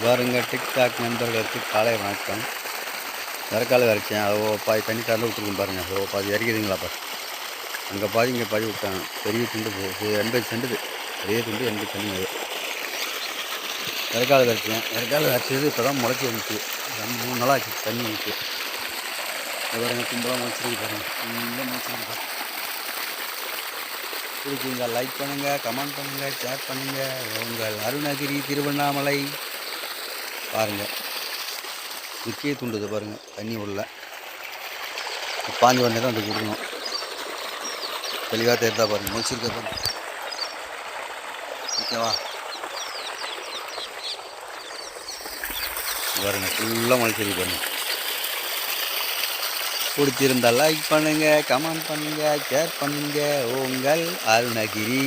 பாருங்க டிக்டாக் நண்பர்களுக்கு காலை வணக்கம். விறக்கால விரைச்சேன். அதை பாதி தண்ணி திறந்து விட்டுருக்கும் பாருங்கள். பாதி இறக்கிதுங்களாப்பா. அங்கே பாதி இங்கே பாதி விட்டாங்க. பெரிய துண்டு 80 சென்டுது. பெரிய துண்டு 80 தண்ணி அது. விறக்கால விரைச்சேன். விறக்கால விரைச்சது இப்போ தான் முளைச்சி வந்துச்சு. 2-3 நாளாக ஆச்சு தண்ணி வந்துச்சு. பாருங்க கும்பலாக முளைச்சிருக்கு பாருங்கள். இங்கே முளைச்சிருக்கு. பிடிச்சிங்க லைக் பண்ணுங்கள், கமெண்ட் பண்ணுங்கள், ஷேர் பண்ணுங்கள். உங்கள் அருணகிரி திருவண்ணாமலை பாருங்கள். முக்கிய துண்டுது பாருங்கள். தண்ணி உள்ள பாஞ்சு வந்தே தான் வந்து கொடுக்கணும். தெளிவாக தெரிதா பாருங்கள். முடிச்சிருக்க பாருங்கள். ஓகேவா பாருங்கள். ஃபுல்லாக முளைச்சிருக்கு பாருங்கள். பிடிச்சிருந்தால் லைக் பண்ணுங்கள், கமெண்ட் பண்ணுங்கள், ஷேர் பண்ணுங்கள். உங்கள் அருணகிரி.